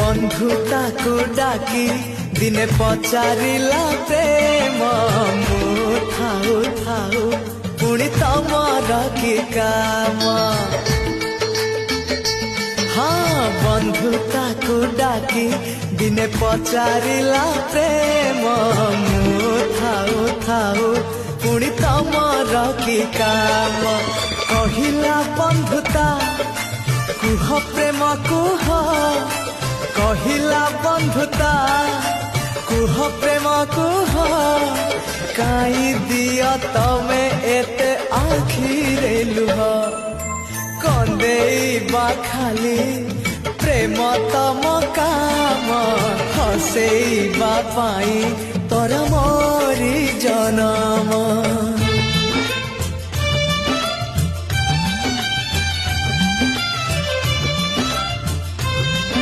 बंधुता को डाकी दिने पचारिला प्रेम मु थाऊ थाऊ पुणी तमर कि काम। हाँ बंधुता को डाकी दिने पचारिला प्रेम मु थाऊ थाऊ पुणी तमर कि काम। कहिला बंधुता कुह प्रेम कुह कहिला बंधुता कुह प्रेम कुह काई दिया तमे एते आखिरे लुह कंदेइबा खाली प्रेम तम काम हसेइबा पाई तोर मोरी जनम।